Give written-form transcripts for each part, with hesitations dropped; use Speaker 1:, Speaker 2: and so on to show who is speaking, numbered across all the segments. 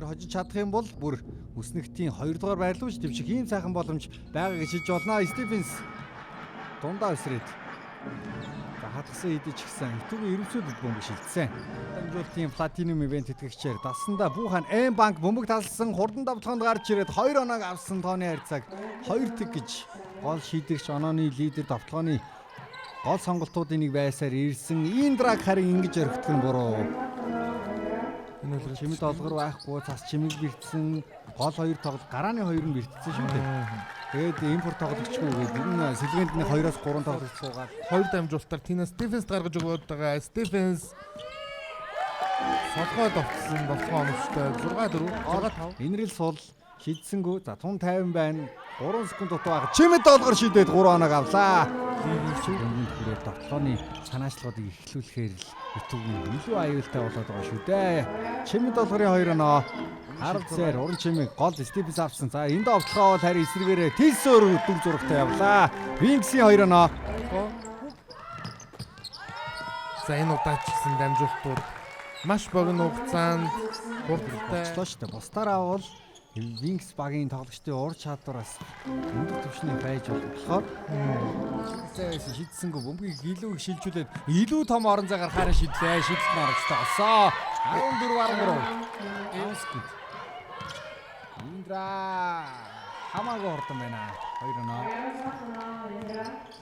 Speaker 1: хожиж чадах юм бол бүр үснэгтийн 2 дугаар байрлууч дэвших ийм сайхан боломж байгаа гэж хэлж болно. Стивенс дундаа өсрээд хатгсан идэж гисэн итүүгийн ерөнхийдөө бөмбөг шилжсэн. Дамжуултын платинум ивент тэтгэгчээр дасандаа Бүүхан М банк бөмбөг талсан хурдан давталганд гарч ирээд 2 оног авсан тооны харьцааг 2 тэг гэж гол шийдэгч онооны лидер давталгааны гол сонголтуудын нэг байсаар ирсэн. Индраг харин ингэж өргөдөх нь буруу. Энэ бол чимэд олгор байхгүй цас чимэг бэртсэн гол 2 тоглолт гарааны 2 нь бэртсэн шүү дээ. Тэгээд импорт тоглогчгүй гэдэг энэ сэлгээнд нэг 2-3 тоглогч суугаад
Speaker 2: 2 дамжуулалтаар Тина Стивенс гаргаж өгөөд байгаа. Стивенс солгоо довтлсон болохоо оновчтой 6-4
Speaker 1: энэрэл сул шидсэнгүү за тун 50 байна. 3 секунд дутуу байгаа. Чимэд олгор шийдээд 3 оног авлаа. Дөнгөнд хүрээд тоглооны санаачлагуудыг эхлүүлэхээр л итүүгийн илүү аюултай болоод байгаа шүү дээ. Чимэд олгорын 2 оноо Хард зэр уран чимэг гол Стивенс авсан. За энэ довтлогоо бол харин эсрэгээрээ Тилсөөр дүр зурагтай явлаа. Винксийн 2 оноо.
Speaker 2: За энэ удаач гэсэн дамжуултууд маш богино хугацаанд хурдтай
Speaker 1: шүү дээ. Бусдаараа бол Винкс багийн тоглогчдын ур чадвараас өндөр түвшний байж болохоор шийдсэнгүү бөмбөгийг илүү их шилжүүлээд илүү том орон зай гарахаар шийдлээ. Шийдэлт нь оролцсон олсоо. 14-3. Эвскут. Индра хамаагүй хурдан байна. 2 оноо.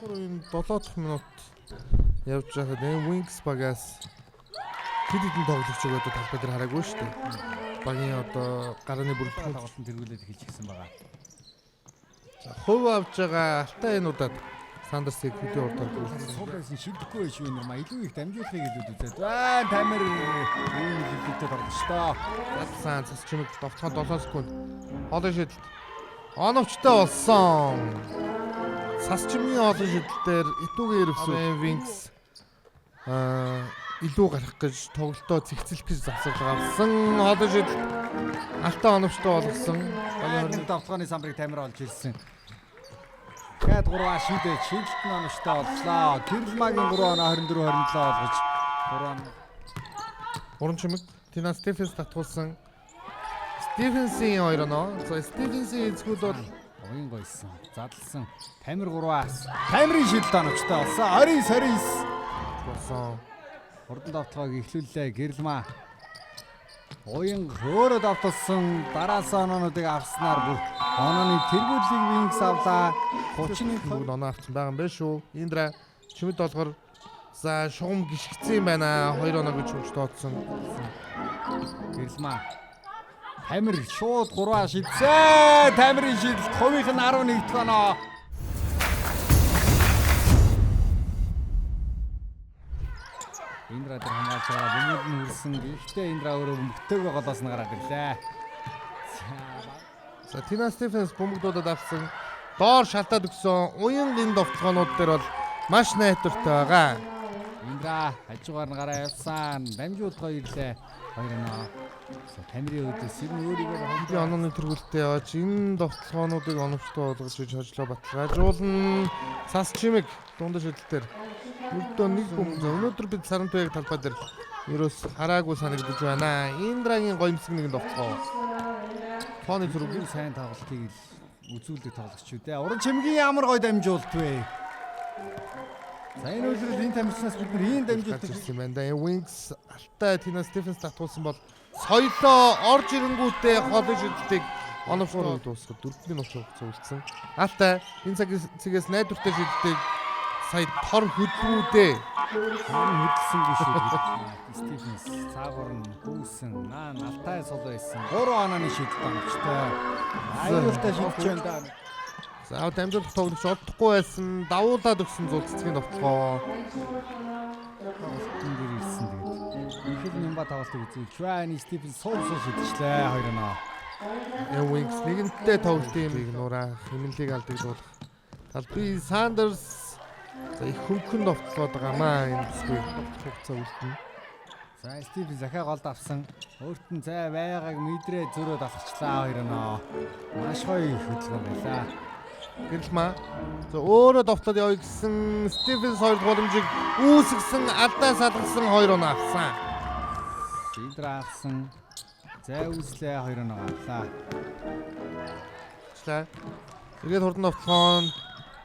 Speaker 2: Энэ 7 дахь минут явж байхад энэ Wings багаас хэд хэдэн тоглогч өгөөд талбай дээр хараагүй шүү дээ. Багийн одоо гарааны бүрэлдэхүүн
Speaker 1: тоглолтын тэргүүлээд эхэлж гисэн байгаа.
Speaker 2: За хувь авж байгаа алтай энэ удаад Сандерсыг хөдөө урдаар гүйцэтгэсэн.
Speaker 1: Суулгасан шилдэхгүй байж юу нэрмаа илүү их дамжуулахыг хэлээд үзээд. Аа тамир ийм хэлбэлтэд орно шүү дээ.
Speaker 2: Галсан цас чимэг довцоо 7 секунд. Олон шийдэлт. Оновчтой болсон. Цас чимгийн олон шийдэлтээр итүүгийн ирвсэн Wings илүү гарах гэж тоглолтоо цэгцлэх гэж завсарлага авсан. Олон шийдэлт. Алтай оновчтой болгосон.
Speaker 1: Голын давталгааны самбарыг тамир олж ирсэн. Гэт 3 шийдэж шийдэлт нь оновчтой боллоо. Кирлмагийн 3 оноо 24-27 олгож 3
Speaker 2: уран чимэг Тина Стивенс татгуулсан. Стивенсийн 2 оноо. За Стивенсийн эзгүүд бол
Speaker 1: огийн гойсон. Задлсан. Тамир 3-аас. Тамирын шийдэлт оновчтой болсон. 29-29
Speaker 2: болсон.
Speaker 1: Хурдан давталгааг эхлүүллээ. Гэрэлма. Уян хөөрөд давталсан дараас оноонуудыг авснаар бүр онооны тэргүүлийг Wings авлаа. 30-ны
Speaker 2: оноо авсан байгаа юм байна шүү. Индра чимэд долгор за шугам гიშгцэн байна. 2 оноо гэж хөвч тооцсон.
Speaker 1: Гэрэлма. Тамир шууд 3 шийдсэн. Тамирын шийдэлт хувийнх нь 11 дахь оноо. Индра дээр хамгаалж байгаа бөмбөг нь хүрсэн. Гэхдээ Индра өөрөө бөмбөгтэйгээ голоос нь гараад ирлээ.
Speaker 2: За Тина Стивенс бөмбөгдүүдэд авсан. Доор шалтаад өгсөн. Уян энэ довтлогоонууд дээр бол маш найдвартай байгаа.
Speaker 1: Индра хажуугаар нь гараа явсан. Дамжуулгоо ирлээ. 2 оноо. Тамирын өдөөс ер нь өөрийгөө
Speaker 2: хамгийн онооны тэргүүлтэд яваач энэ довтлогоонуудыг оновчтой болгож хожлоо баталгаажуулна. Цас чимэг дундаж шийдэлтээр өдөө нэг бөмбөг. Өнөөдөр бид Сарантуяг талбай дээр ерөөс хараагүй санагдаж байна. Индрагийн гоёмсог нэгэн довтлогоо. Тооны зүрхний
Speaker 1: сайн тоглолтыг үзүүлдэг тоглогч үү дээ. Уран чимгийн ямар гоё дамжуулт вэ? За энэ үйлрэл энэ тамирчнаас бид нар ийм дамжуулт
Speaker 2: хийсэн юм байна. Wings алтай Тина Стивенс татгуулсан бол соёлоо орж ирэнгүүтээ холын шийдэлтийг оновчтой дуусгад 4 минут хугацаа үлдсэн. Алтай энэ цагаас найдвартай шийдэлтийг сая тор хөдлөвүүдээ
Speaker 1: хөдөлсөн биш үү? Стивенс цаагуур нь хөөсөн. Наан алтай сул байсан. 3 онооны шийдэлт оновчтой. Аюултай шийдэж байна да.
Speaker 2: За дамжуулах тоглогч олдохгүй байсан. Давуулаад өгсөн зул цэцгийн довтлогоо.
Speaker 1: Олдсон дээр ирсэн тэгээд. Ихэл нямба тоглолтыг үзүүлж байна. Стивенс сул шийдчихлээ 2 оноо.
Speaker 2: Wings нэгэнтээ тоглолтын игнура хэмнэлийг алдагдуулах. Талбай Сандерс за их хөнгөн довтлоод байгаамаа энэ бүсгүй хугацаа үлдэнэ.
Speaker 1: За Стивенс захаа голд авсан. Өөрт нь зай байгааг мэдрээ зөрөөд алхачлаа 2 оноо. Маш гоё хөдөлгөөн байлаа.
Speaker 2: Гэрэлма за өөрөө довтлоод явъя гэсэн Стивенс 2 боломжийг үүсгэсэн алдаа салгасан 2 оноо авсан.
Speaker 1: Индра авсан. Зай үзлээ 2-1 авлаа.
Speaker 2: Тэгээд хурдан довтлоонд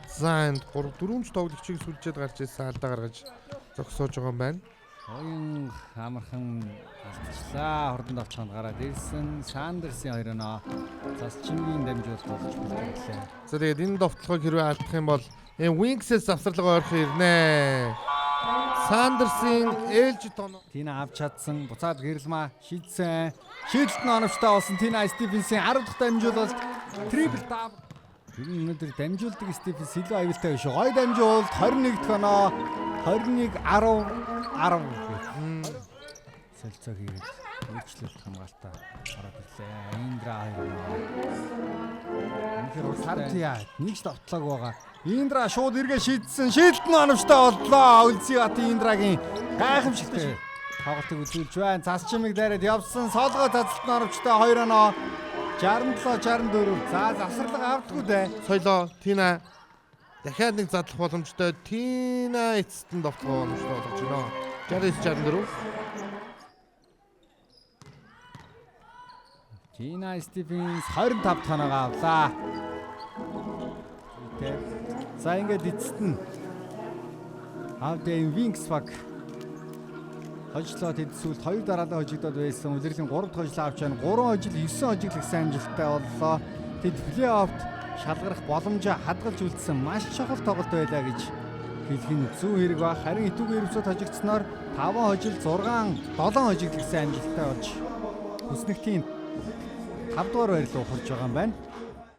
Speaker 2: Зайнд 3-4 тоглогчийг сүлжээд гарч ирсэн алдаа гаргаж зогсоож байгаа юм байна.
Speaker 1: Оюн амархан алдчихлаа. Хурдан довтлоонд гараад ирсэн. Сандерсын 2-1. Засчингийн дамжуулалт болж бирлээ.
Speaker 2: За тэгээд энэ довтлогыг хэрвээ алдах юм бол Wings-с завсарлага ойрхон ирнэ. Сандерсын ээлж тоноо.
Speaker 1: Тина авч чадсан. Буцаад гэрэлмаа шийдсэн. Шийдэлт нь оновчтой болсон. Тина Стивенсийн 10 дахь дамжуулалт трипл дабл. Тэр өнөөдөр дамжуулдаг Стивенс илүү аюултай биш. Гой дамжуулалт 21 дахь оноо. 21-10 солилцоо хийгээд үйлчлэлт хамгаалтаа ороод ирлээ. Индра 2-1. Үнэхээр сартия нэг ч давтлаг байгаа. Индра шууд эргээ шийдсэн. Шийдэлт нь оновчтой боллоо. Үлзий Батын Индрагийн гайхамшигтай тоглолтыг үзүүлж байна. Засчимыг дайраад явсан. Солгоо цацалт нь оновчтой 2-1. 67-64. За завсарлага авдаггүй дээ.
Speaker 2: Соёлоо Тина дахиад нэг задлах боломжтой. Тина эцэст нь довтлогоо оновчтой болгож байна. 69-64.
Speaker 1: Тина Стивенс 25 дахь оноогоо авлаа. За ингээд эцэст нь Авдын Wings баг хожлоо тэд сүүлд 2 дараалал хожигдоод байсан. Улирлын 3 дахь хожлоо авч байна. 3 хожил 9 хожиглох сайн амжилттай боллоо. Тэд плей-оффт шалгарах боломжоо хадгалж үлдсэн маш чухал тоглолт байлаа гэж хэлэх нь зөв хэрэг ба. Харин итүүгийн ерөвсөд хожигдсноор 5 хожил 6 7 хожиглох сайн амжилттай болж хүснэгтийн 5 дугаар байрлал ухарж байгаа юм байна.